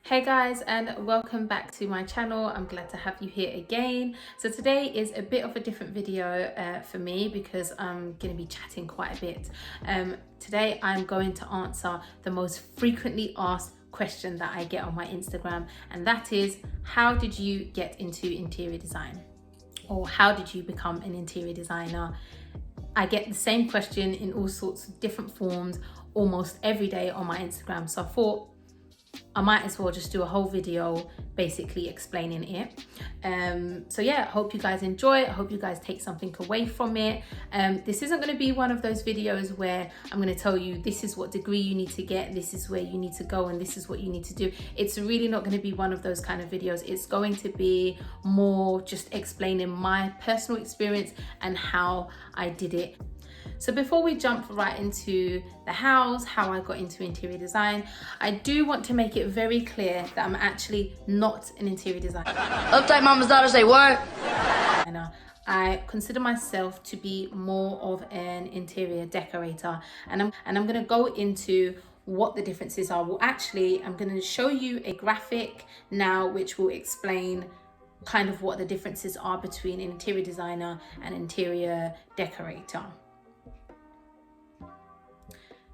Hey guys, and welcome back to my channel. I'm glad to have you here again. So today is a bit of a different video for me because I'm going to be chatting quite a bit. Today I'm going to answer the most frequently asked question that I get on my Instagram, and that is, how did you get into interior design? Or how did you become an interior designer? I get the same question in all sorts of different forms almost every day on my Instagram. So I thought I might as well just do a whole video basically explaining it. So yeah, I hope you guys enjoy it. I hope you guys take something away from it. This isn't going to be one of those videos where I'm going to tell you this is what degree you need to get, this is where you need to go, and this is what you need to do. It's really not going to be one of those kind of videos. It's going to be more just explaining my personal experience and how I did it. So before we jump right into the how I got into interior design, I do want to make it very clear that I'm actually not an interior designer. Uptight mama's daughter say what? I consider myself to be more of an interior decorator, and I'm going to go into what the differences are. Well, actually, I'm going to show you a graphic now which will explain kind of what the differences are between an interior designer and interior decorator.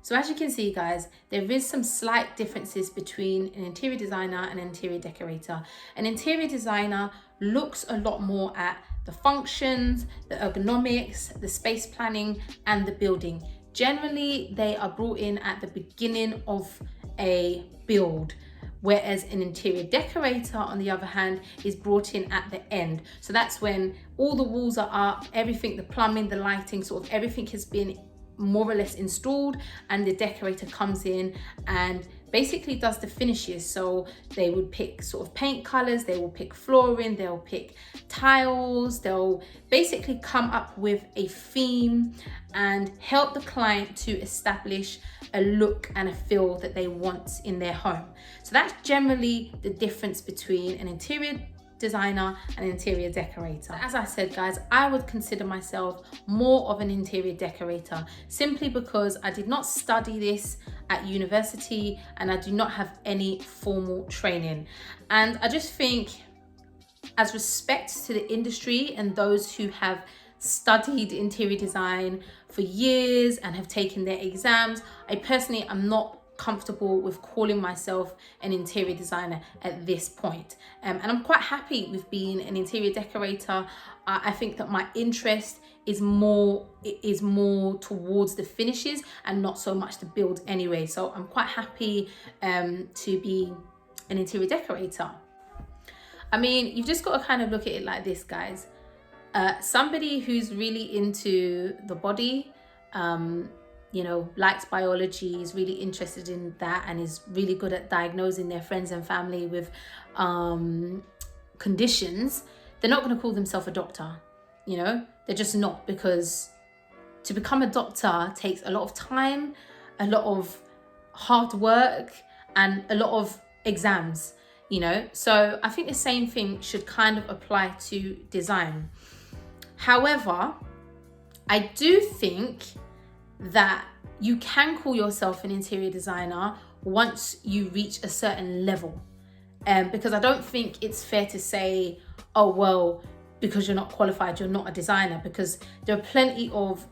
So as you can see, guys, there is some slight differences between an interior designer and an interior decorator. An interior designer looks a lot more at the functions, the ergonomics, the space planning, and the building. Generally, they are brought in at the beginning of a build, whereas an interior decorator, on the other hand, is brought in at the end. So that's when all the walls are up, everything, the plumbing, the lighting, sort of everything has been more or less installed, and the decorator comes in and basically does the finishes. So they would pick sort of paint colors, they will pick flooring, they'll pick tiles, they'll basically come up with a theme and help the client to establish a look and a feel that they want in their home. So that's generally the difference between an interior designer and interior decorator. As I said, guys, I would consider myself more of an interior decorator simply because I did not study this at university and I do not have any formal training. And I just think, as respect to the industry and those who have studied interior design for years and have taken their exams, I personally am not comfortable with calling myself an interior designer at this point, and I'm quite happy with being an interior decorator. I think that my interest is more towards the finishes and not so much the build anyway, so I'm quite happy to be an interior decorator. I mean, you've just got to kind of look at it like this, guys. Somebody who's really into the body, you know, likes biology, is really interested in that, and is really good at diagnosing their friends and family with conditions, they're not going to call themselves a doctor. You know, they're just not, because to become a doctor takes a lot of time, a lot of hard work, and a lot of exams, you know. So I think the same thing should kind of apply to design. However, I do think that you can call yourself an interior designer once you reach a certain level, because I don't think it's fair to say, oh well, because you're not qualified you're not a designer, because there are plenty of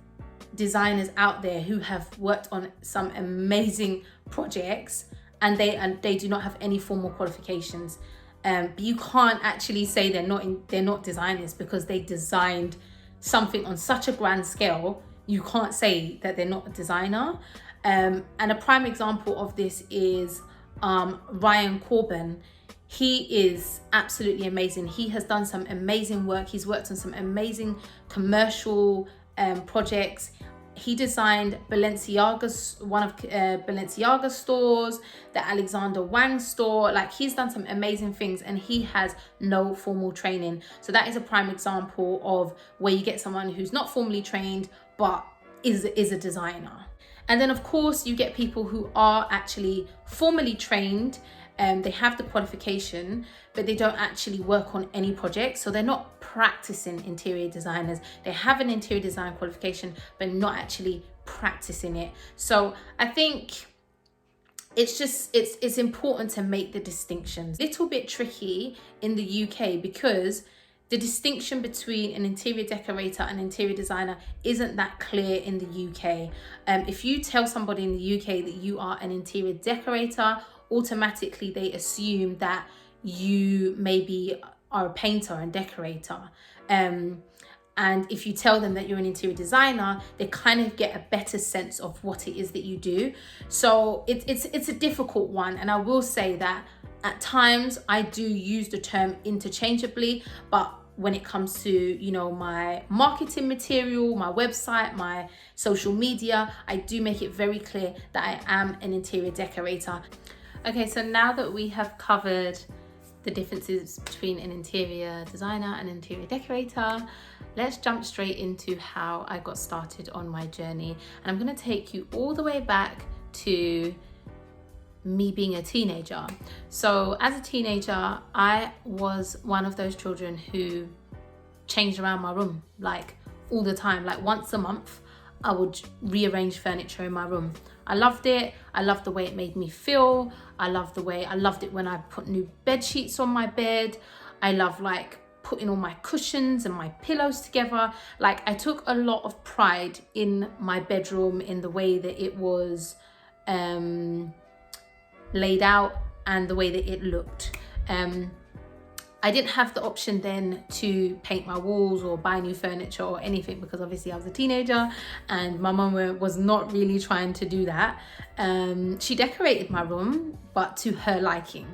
designers out there who have worked on some amazing projects and they do not have any formal qualifications, but you can't actually say they're not designers because they designed something on such a grand scale. You can't say that they're not a designer. And a prime example of this is Ryan Corbin. He is absolutely amazing. He has done some amazing work. He's worked on some amazing commercial projects. He designed Balenciaga's, one of Balenciaga's stores, the Alexander Wang store. Like, he's done some amazing things and he has no formal training. So that is a prime example of where you get someone who's not formally trained but is a designer. And then of course you get people who are actually formally trained, they have the qualification, but they don't actually work on any projects. So they're not practicing interior designers. They have an interior design qualification, but not actually practicing it. So I think it's important to make the distinctions. Little bit tricky in the UK because the distinction between an interior decorator and interior designer isn't that clear in the UK. If you tell somebody in the UK that you are an interior decorator, automatically they assume that you maybe are a painter and decorator. And if you tell them that you're an interior designer, they kind of get a better sense of what it is that you do. So it's a difficult one. And I will say that at times I do use the term interchangeably, but when it comes to, you know, my marketing material, my website, my social media, I do make it very clear that I am an interior decorator. Okay, so now that we have covered the differences between an interior designer and interior decorator, let's jump straight into how I got started on my journey. And I'm going to take you all the way back to me being a teenager. So as a teenager, I was one of those children who changed around my room like all the time. Like once a month, I would rearrange furniture in my room. I loved it. I loved the way it made me feel. I loved it when I put new bed sheets on my bed. I love like putting all my cushions and my pillows together. Like I took a lot of pride in my bedroom, in the way that it was laid out and the way that it looked. I didn't have the option then to paint my walls or buy new furniture or anything, because obviously I was a teenager and my mum was not really trying to do that. She decorated my room, but to her liking.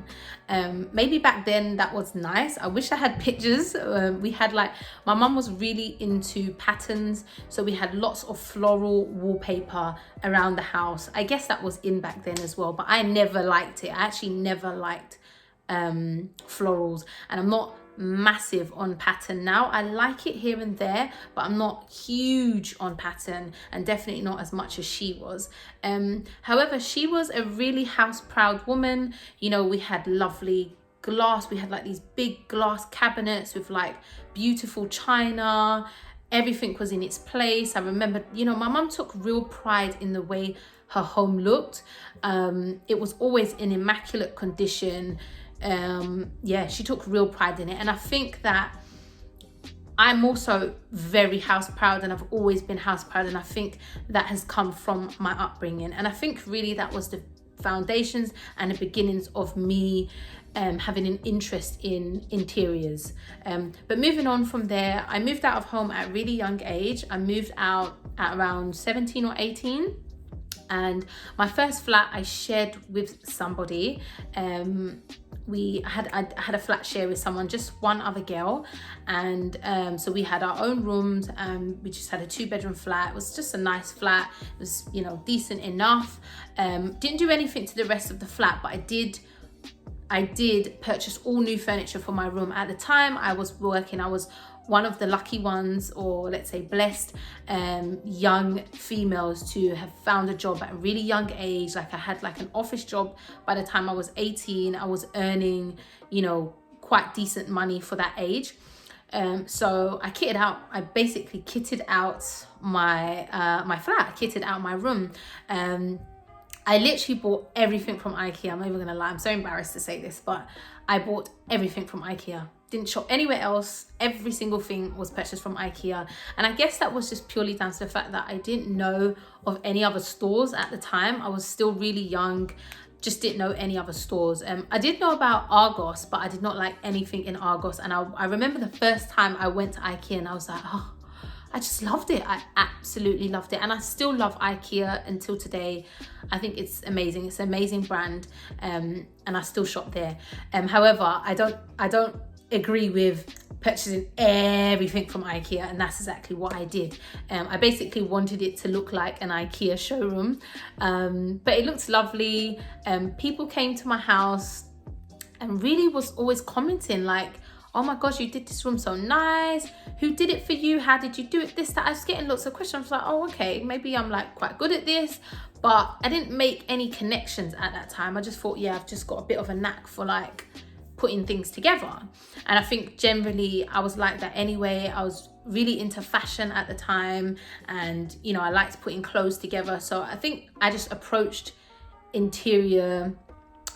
Maybe back then that was nice. I wish I had pictures. We had like, my mum was really into patterns, so we had lots of floral wallpaper around the house. I guess that was in back then as well, but I never liked it. I actually never liked florals, and I'm not massive on pattern now. I like it here and there, but I'm not huge on pattern, and definitely not as much as she was. However, she was a really house proud woman. You know, we had lovely glass. We had like these big glass cabinets with like beautiful china. Everything was in its place. I remember, you know, my mum took real pride in the way her home looked. It was always in immaculate condition. Yeah, she took real pride in it, and I think that I'm also very house proud, and I've always been house proud, and I think that has come from my upbringing, and I think really that was the foundations and the beginnings of me having an interest in interiors. But moving on from there, I moved out of home at a really young age. I moved out at around 17 or 18. And my first flat I shared with somebody. I had a flat share with someone, just one other girl, and so we had our own rooms. We just had a 2-bedroom flat. It was just a nice flat. It was, you know, decent enough. Didn't do anything to the rest of the flat, but I did purchase all new furniture for my room. At the time I was working, I was one of the lucky ones, or let's say blessed young females to have found a job at a really young age. Like I had like an office job by the time I was 18. I was earning, you know, quite decent money for that age. So I kitted out, I basically kitted out my flat, kitted out my room. I literally bought everything from IKEA. I'm not even gonna lie, I'm so embarrassed to say this, but I bought everything from IKEA. Didn't shop anywhere else. Every single thing was purchased from IKEA. And I guess that was just purely down to the fact that I didn't know of any other stores at the time. I was still really young, just didn't know any other stores. I did know about Argos, but I did not like anything in Argos. And I remember the first time I went to IKEA and I was like, oh, I just loved it. I absolutely loved it. And I still love IKEA until today. I think it's amazing. It's an amazing brand. And I still shop there. However, I don't agree with purchasing everything from IKEA, and that's exactly what I did. I basically wanted it to look like an IKEA showroom, but it looked lovely. People came to my house and really was always commenting like, oh my gosh, you did this room so nice. Who did it for you? How did you do it? This, that. I was getting lots of questions. I was like, oh, okay, maybe I'm like quite good at this, but I didn't make any connections at that time. I just thought, yeah, I've just got a bit of a knack for like putting things together. And I think generally I was like that anyway. I was really into fashion at the time, and you know, I liked putting clothes together. So I think I just approached interior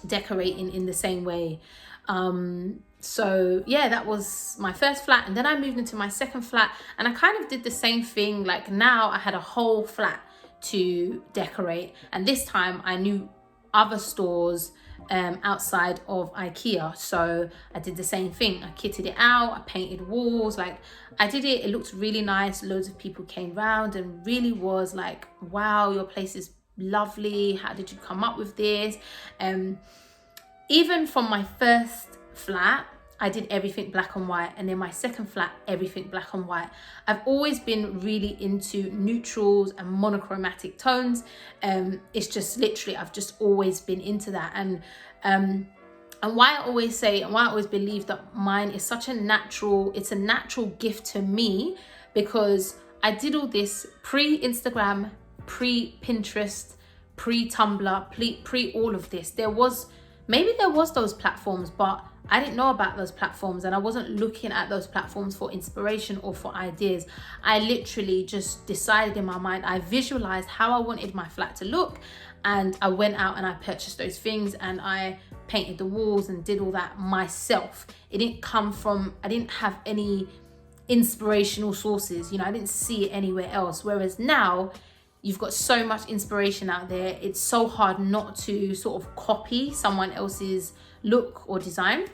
decorating in the same way. So yeah, that was my first flat, and then I moved into my second flat, and I kind of did the same thing. Like now I had a whole flat to decorate, and this time I knew other stores outside of IKEA, so I did the same thing. I kitted it out, I painted walls, like I did it looked really nice. Loads of people came round and really was like, wow, your place is lovely, how did you come up with this? Even from my first flat, I did everything black and white, and then my second flat, everything black and white. I've always been really into neutrals and monochromatic tones. It's just literally, I've just always been into that. And why I always say, and why I always believe that mine is such a natural, it's a natural gift to me, because I did all this pre-Instagram, pre-Pinterest, pre-Tumblr, pre all of this. Maybe there was those platforms, but I didn't know about those platforms, and I wasn't looking at those platforms for inspiration or for ideas. I literally just decided in my mind, I visualized how I wanted my flat to look, and I went out and I purchased those things, and I painted the walls and did all that myself. It didn't come from, I didn't have any inspirational sources, you know, I didn't see it anywhere else. Whereas now, you've got so much inspiration out there, it's so hard not to sort of copy someone else's look or design.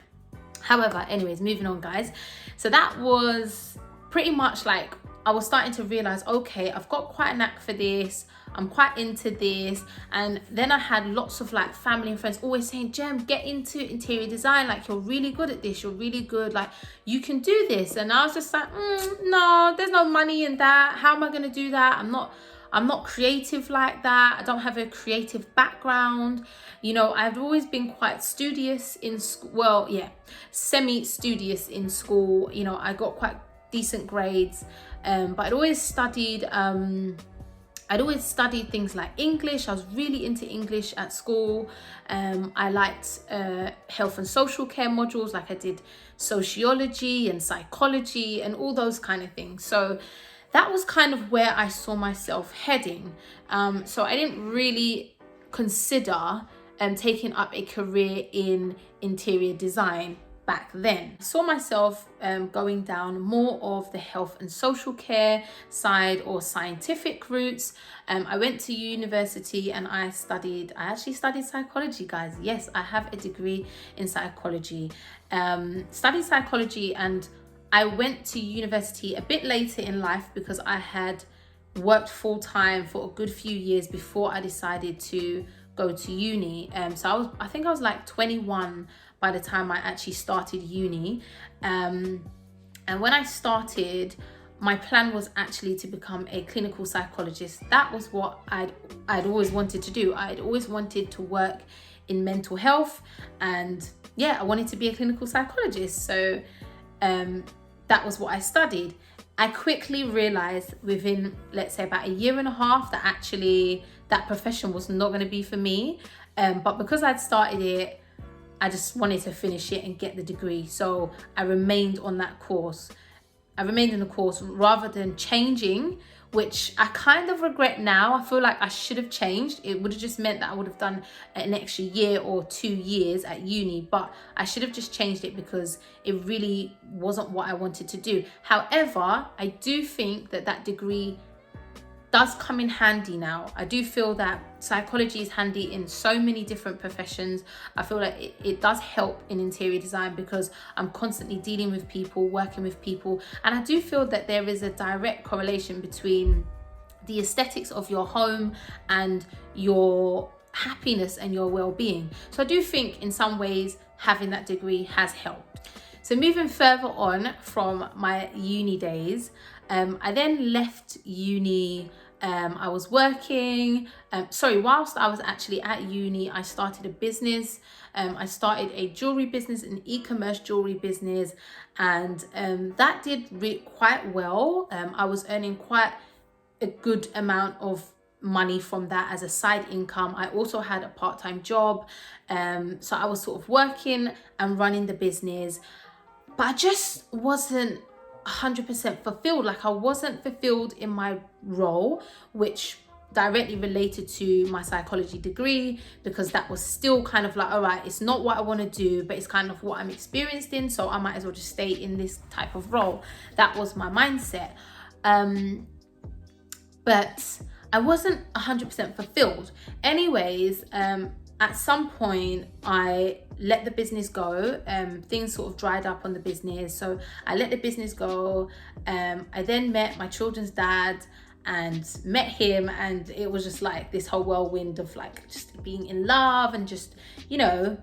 However, anyways, moving on, guys. So that was pretty much like, I was starting to realize, okay, I've got quite a knack for this, I'm quite into this. And then I had lots of like family and friends always saying, Jem, get into interior design, like you're really good at this, you're really good, like you can do this. And I was just like, no, there's no money in that, how am I going to do that? I'm not creative like that. I don't have a creative background. You know, I've always been quite studious in school. Well, yeah, semi-studious in school. You know, I got quite decent grades, but I'd always studied things like English. I was really into English at school. I liked health and social care modules, like I did sociology and psychology and all those kind of things. So that was kind of where I saw myself heading. So I didn't really consider taking up a career in interior design back then. I saw myself going down more of the health and social care side or scientific routes. I went to university and I actually studied psychology, guys. Yes, I have a degree in psychology. Studied psychology, and I went to university a bit later in life because I had worked full-time for a good few years before I decided to go to uni. So I think I was like 21 by the time I actually started uni. And when I started, my plan was actually to become a clinical psychologist. That was what I'd always wanted to do. I'd always wanted to work in mental health, and yeah, I wanted to be a clinical psychologist. So that was what I studied. I quickly realized within, let's say, about a year and a half that actually that profession was not going to be for me. But because I'd started it, I just wanted to finish it and get the degree. So I remained on that course. I remained in the course rather than changing, which I kind of regret now. I feel like I should have changed. It would have just meant that I would have done an extra year or 2 years at uni, but I should have just changed it because it really wasn't what I wanted to do. However, I do think that that degree does come in handy now. I do feel that psychology is handy in so many different professions. I feel like it does help in interior design because I'm constantly dealing with people, working with people. And I do feel that there is a direct correlation between the aesthetics of your home and your happiness and your well-being. So I do think in some ways having that degree has helped. So moving further on from my uni days, I then left uni. I was working, whilst I was actually at uni, I started a business. I started a jewelry business, an e-commerce jewelry business, and that did quite well. I was earning quite a good amount of money from that as a side income. I also had a part-time job, so I was sort of working and running the business, but I just wasn't 100% fulfilled. Like I wasn't fulfilled in my role, which directly related to my psychology degree, because that was still kind of like, all right, it's not what I want to do, but it's kind of what I'm experienced in, so I might as well just stay in this type of role. That was my mindset. But I wasn't 100% fulfilled. Anyways, at some point I let the business go. Things sort of dried up on the business, so I let the business go. I then met my children's dad and met him, and it was just like this whole whirlwind of like just being in love and just, you know,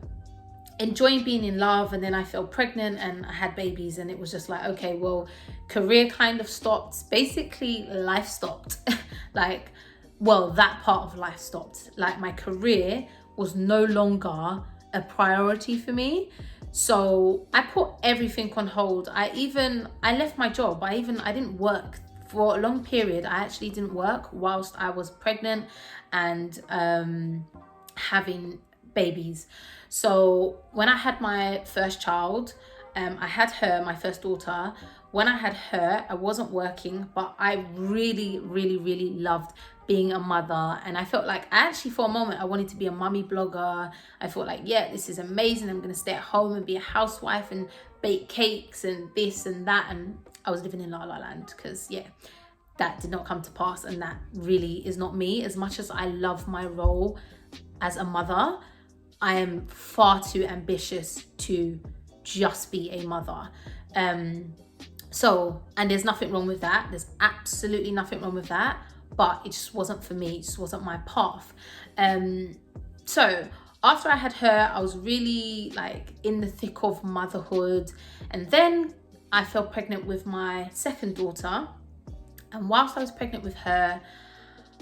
enjoying being in love. And then I fell pregnant and I had babies, and it was just like, okay, well, career kind of stopped. Basically, life stopped. Like, well, that part of life stopped. Like, my career was no longer a priority for me. So I put everything on hold. I left my job. I didn't work for a long period. I actually didn't work whilst I was pregnant and having babies. So when I had my first child, I had her, my first daughter. When I had her, I wasn't working, but I really, really, really loved being a mother. And I felt like, actually for a moment, I wanted to be a mummy blogger. I thought like, yeah, this is amazing. I'm going to stay at home and be a housewife and bake cakes and this and that. And I was living in La La Land, because yeah, that did not come to pass. And that really is not me. As much as I love my role as a mother, I am far too ambitious to just be a mother. So, and there's nothing wrong with that. There's absolutely nothing wrong with that. But it just wasn't for me. It just wasn't my path. So after I had her, I was really like in the thick of motherhood. And then I fell pregnant with my second daughter. And whilst I was pregnant with her,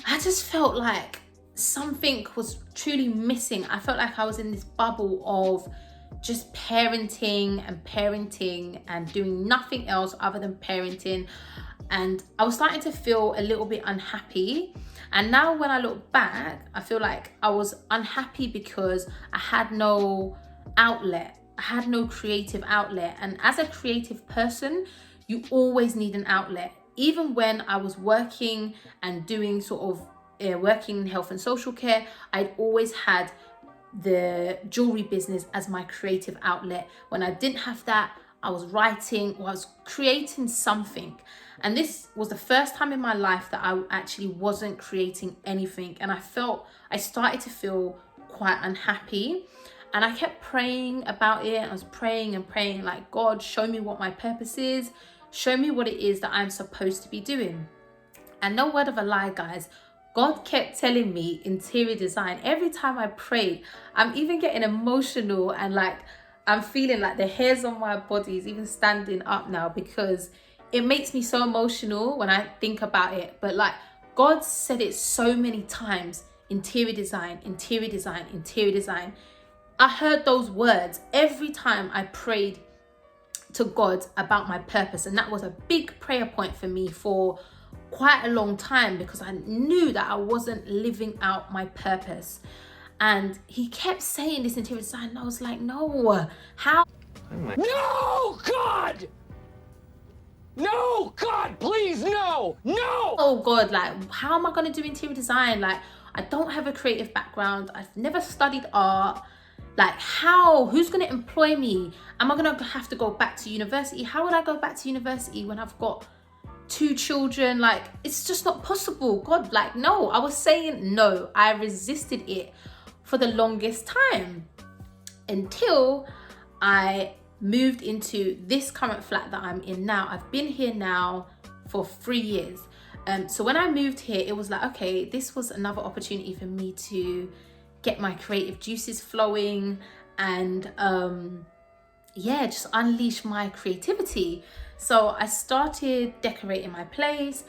I just felt like something was truly missing. I felt like I was in this bubble of just parenting and doing nothing else other than parenting. And I was starting to feel a little bit unhappy. And now when I look back, I feel like I was unhappy because I had no outlet. I had no creative outlet. And as a creative person, you always need an outlet. Even when I was working and doing sort of working in health and social care, I'd always had the jewelry business as my creative outlet. When I didn't have that, I was writing or I was creating something. And this was the first time in my life that I actually wasn't creating anything. And I started to feel quite unhappy. And I kept praying about it. I was praying and praying like, God, show me what my purpose is. Show me what it is that I'm supposed to be doing. And no word of a lie, guys, God kept telling me interior design. Every time I prayed, I'm even getting emotional and like I'm feeling like the hairs on my body is even standing up now, because it makes me so emotional when I think about it. But like, God said it so many times, interior design, interior design, interior design. I heard those words every time I prayed to God about my purpose. And that was a big prayer point for me for quite a long time, because I knew that I wasn't living out my purpose. And he kept saying this interior design, and I was like, no, how? No, God! No, God, please, no! No! Oh God, like, how am I going to do interior design? Like, I don't have a creative background. I've never studied art. Like, how? Who's going to employ me? Am I going to have to go back to university? How would I go back to university when I've got 2 children? Like, it's just not possible. God, like, no. I was saying no. I resisted it for the longest time until I moved into this current flat that I'm in now. I've been here now for 3 years. So when I moved here, it was like, okay, this was another opportunity for me to get my creative juices flowing and yeah, just unleash my creativity. So I started decorating my place,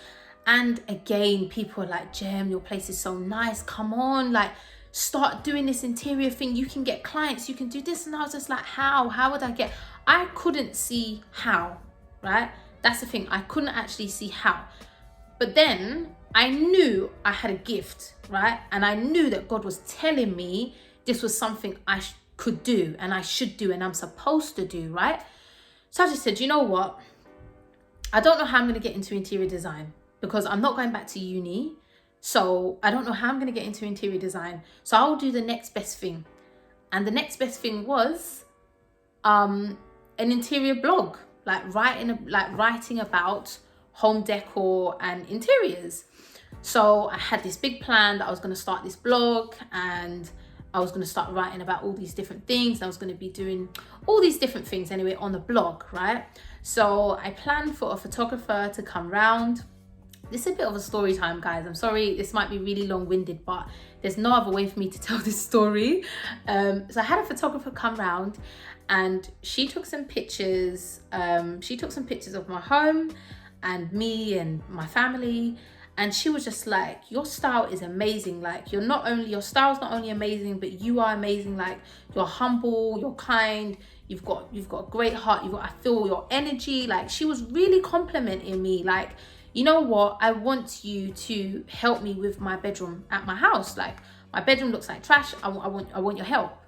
and again, people were like, Jem, your place is so nice, come on, like, start doing this interior thing, you can get clients, you can do this. And I was just like, how would I couldn't see how, right? That's the thing, I couldn't actually see how. But then I knew I had a gift, right? And I knew that God was telling me this was something I could do and I should do and I'm supposed to do, right? So I just said, you know what? I don't know how I'm going to get into interior design, because I'm not going back to uni. So I don't know how I'm going to get into interior design. So I'll do the next best thing. And the next best thing was an interior blog, like writing about home decor and interiors. So I had this big plan that I was going to start this blog, and I was going to start writing about all these different things. I was going to be doing all these different things anyway on the blog, right? So I planned for a photographer to come round. This is a bit of a story time, guys. I'm sorry, this might be really long-winded, but there's no other way for me to tell this story. So I had a photographer come round, and she took some pictures. She took some pictures of my home and me and my family. And she was just like, your style is amazing. Like, your style's not only amazing, but you are amazing. Like, you're humble, you're kind, you've got a great heart. I feel your energy. Like, she was really complimenting me. Like, you know what? I want you to help me with my bedroom at my house. Like, my bedroom looks like trash. I want your help.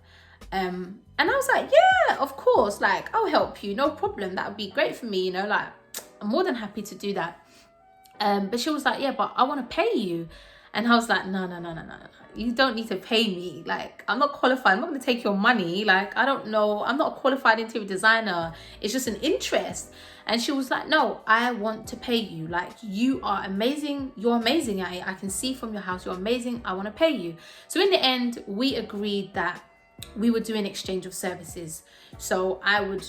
And I was like, yeah, of course. Like, I'll help you. No problem. That would be great for me. You know, like, I'm more than happy to do that. But she was like, yeah, but I want to pay you. And I was like, no. You don't need to pay me. Like, I'm not qualified. I'm not going to take your money. Like, I don't know. I'm not a qualified interior designer. It's just an interest. And she was like, no, I want to pay you. Like, you are amazing. You're amazing. I can see from your house, you're amazing. I want to pay you. So in the end, we agreed that we would do an exchange of services. So I would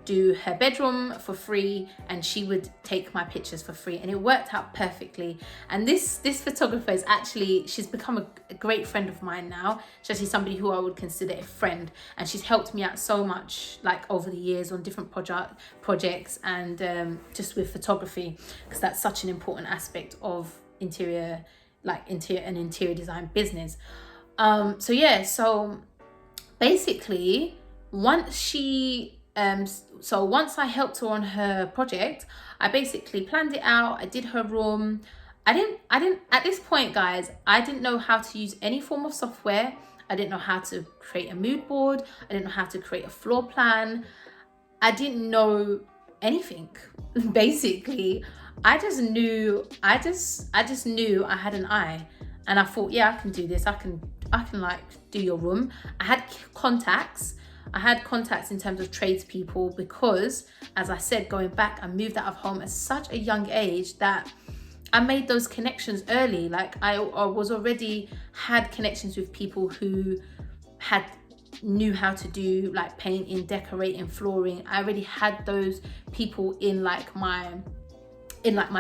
do her bedroom for free, and she would take my pictures for free, and it worked out perfectly. And this photographer is actually, she's become a great friend of mine now. She's actually somebody who I would consider a friend, and she's helped me out so much, like, over the years on different projects and just with photography, because that's such an important aspect of interior design business. So yeah, so basically once I helped her on her project, I basically planned it out. I did her room. I didn't at this point, guys, I didn't know how to use any form of software. I didn't know how to create a mood board. I didn't know how to create a floor plan. I didn't know anything. Basically, I just knew I had an eye, and I thought, yeah, I can do this. I can like do your room. I had contacts in terms of tradespeople, because, as I said, going back, I moved out of home at such a young age that I made those connections early. Like, I was already had connections with people who knew how to do like painting, decorating, flooring. I already had those people in my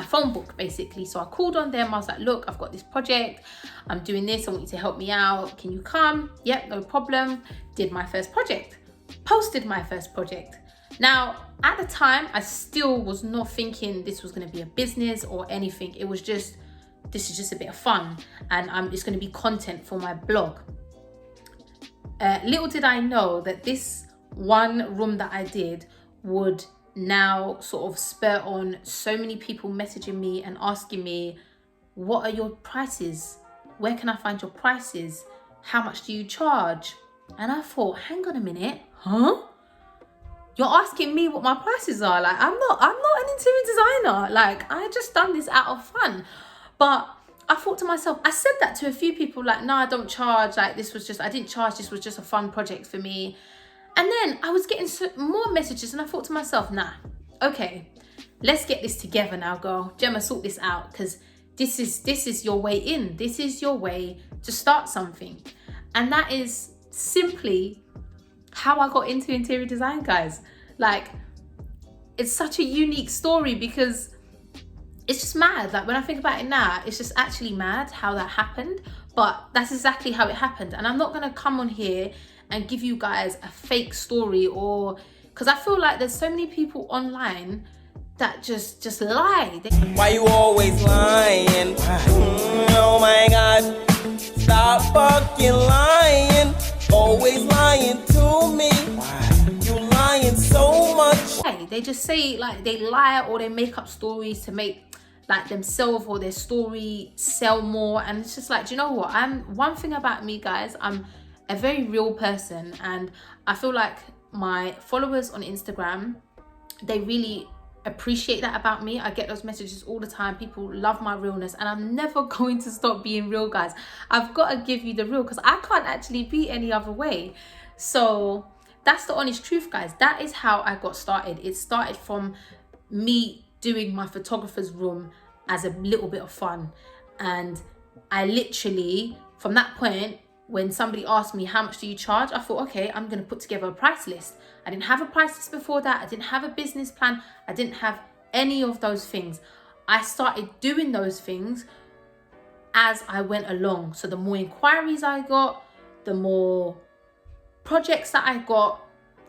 phone book, basically. So I called on them. I was like, look, I've got this project. I'm doing this. I want you to help me out. Can you come? Yep, no problem. Did my first project. Posted my first project. Now, at the time, I still was not thinking this was going to be a business or anything. It was just, this is just a bit of fun, and it's going to be content for my blog. Little did I know that this one room that I did would now sort of spur on so many people messaging me and asking me, what are your prices? Where can I find your prices? How much do you charge? And I thought, hang on a minute, huh? You're asking me what my prices are? Like, I'm not an interior designer. Like, I just done this out of fun. But I thought to myself, I said that to a few people, like, no, I don't charge. Like, I didn't charge. This was just a fun project for me. And then I was getting more messages, and I thought to myself, nah, okay, let's get this together now, girl. Gemma, sort this out, because this is your way in. This is your way to start something. And that is simply how I got into interior design, guys. Like, it's such a unique story, because it's just mad. Like, when I think about it now, it's just actually mad how that happened. But that's exactly how it happened. And I'm not going to come on here and give you guys a fake story, or because I feel like there's so many people online that just lie. Why you always lying? Oh my God, stop fucking lying. Always lying to me. You lying so much. They just say, like, they lie, or they make up stories to make like themselves or their story sell more. And it's just like, do you know what? One thing about me, guys, I'm a very real person, and I feel like my followers on Instagram, they really appreciate that about me. I get those messages all the time. People love my realness, and I'm never going to stop being real, guys. I've got to give you the real, because I can't actually be any other way. So that's the honest truth, guys. That is how I got started. It started from me doing my photographer's room as a little bit of fun. And I literally, from that point, when somebody asked me how much do you charge, I thought, okay, I'm going to put together a price list. I didn't have a price list before that. I didn't have a business plan. I didn't have any of those things. I started doing those things as I went along. So the more inquiries I got, the more projects that I got,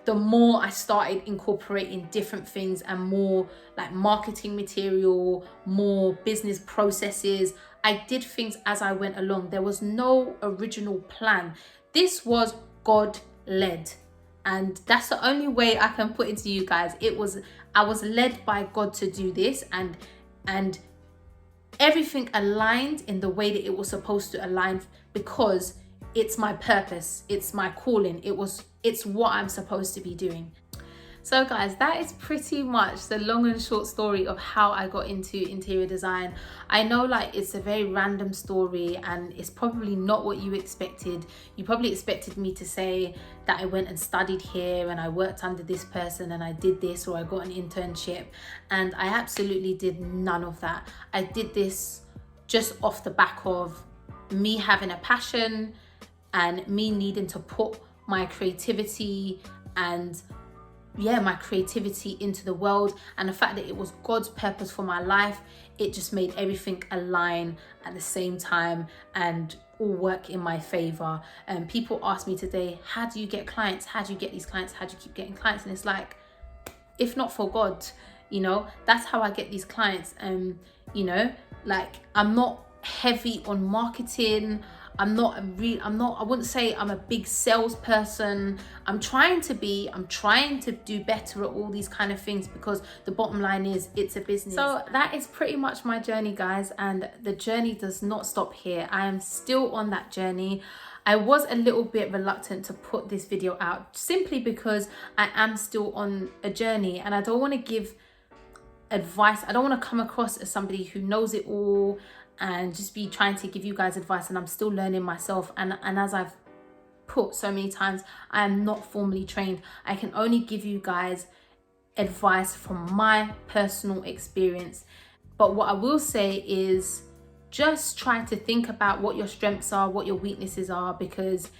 the more I started incorporating different things and more like marketing material, more business processes. I did things as I went along. There was no original plan. This was God-led. And that's the only way I can put it to you guys. I was led by God to do this, and everything aligned in the way that it was supposed to align, because it's my purpose, it's my calling, it's what I'm supposed to be doing. So guys, that is pretty much the long and short story of how I got into interior design. I know like it's a very random story and it's probably not what you expected. You probably expected me to say that I went and studied here and I worked under this person and I did this, or I got an internship, and I absolutely did none of that. I did this just off the back of me having a passion and me needing to put my creativity and my creativity into the world, and the fact that it was God's purpose for my life, it just made everything align at the same time and all work in my favor. And people ask me today, how do you get clients? How do you get these clients? How do you keep getting clients? And it's like, if not for God, you know, that's how I get these clients. You know, like I'm not heavy on marketing. I wouldn't say I'm a big salesperson. I'm trying to do better at all these kind of things, because the bottom line is it's a business. So that is pretty much my journey, guys, and the journey does not stop here. I am still on that journey. I was a little bit reluctant to put this video out simply because I am still on a journey and I don't want to give advice. I don't want to come across as somebody who knows it all and just be trying to give you guys advice, and I'm still learning myself, and as I've put so many times, I am not formally trained. I can only give you guys advice from my personal experience. But what I will say is just try to think about what your strengths are, what your weaknesses are, because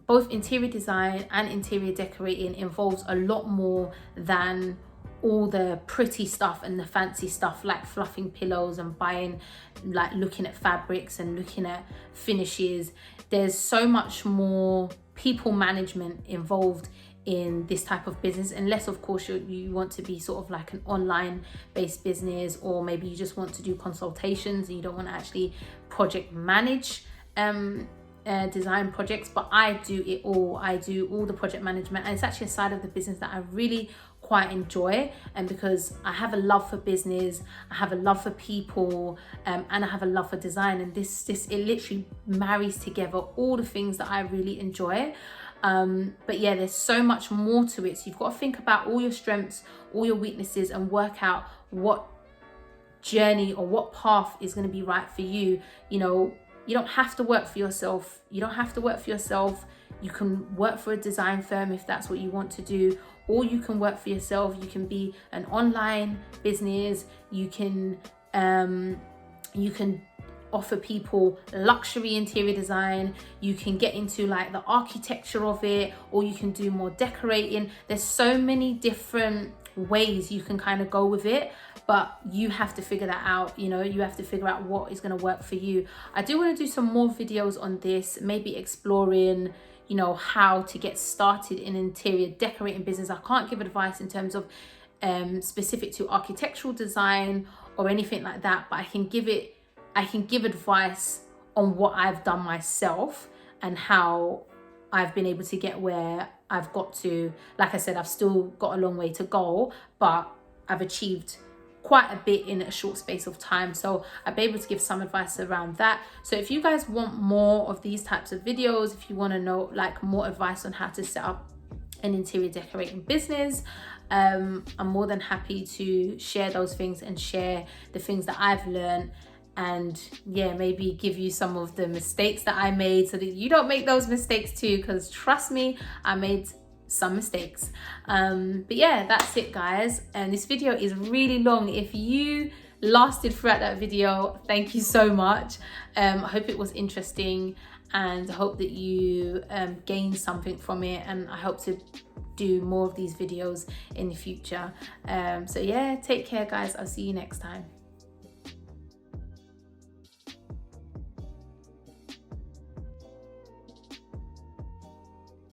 both interior design and interior decorating involves a lot more than all the pretty stuff and the fancy stuff like fluffing pillows and buying, like looking at fabrics and looking at finishes. There's so much more people management involved in this type of business, unless of course you want to be sort of like an online based business, or maybe you just want to do consultations and you don't want to actually project manage design projects. But I do it all. I do all the project management, and it's actually a side of the business that I really quite enjoy, and because I have a love for business, I have a love for people, and I have a love for design, and this it literally marries together all the things that I really enjoy. But yeah, there's so much more to it, so you've got to think about all your strengths, all your weaknesses, and work out what journey or what path is going to be right for you. You know, you don't have to work for yourself. You can work for a design firm if that's what you want to do, or you can work for yourself. You can be an online business. You can offer people luxury interior design. You can get into like the architecture of it, or you can do more decorating. There's so many different ways you can kind of go with it, but you have to figure that out. You know, you have to figure out what is going to work for you. I do want to do some more videos on this, maybe exploring, you know, how to get started in interior decorating business. I can't give advice in terms of specific to architectural design or anything like that, but I can give advice on what I've done myself and how I've been able to get where I've got to. Like I said, I've still got a long way to go, but I've achieved quite a bit in a short space of time, so I'll be able to give some advice around that. So if you guys want more of these types of videos, if you want to know like more advice on how to set up an interior decorating business. I'm more than happy to share those things and share the things that I've learned, and yeah, maybe give you some of the mistakes that I made so that you don't make those mistakes too, because trust me, I made some mistakes. But yeah, that's it guys, and this video is really long. If you lasted throughout that video, thank you so much. I hope it was interesting, and I hope that you gained something from it, and I hope to do more of these videos in the future. So yeah, take care guys, I'll see you next time.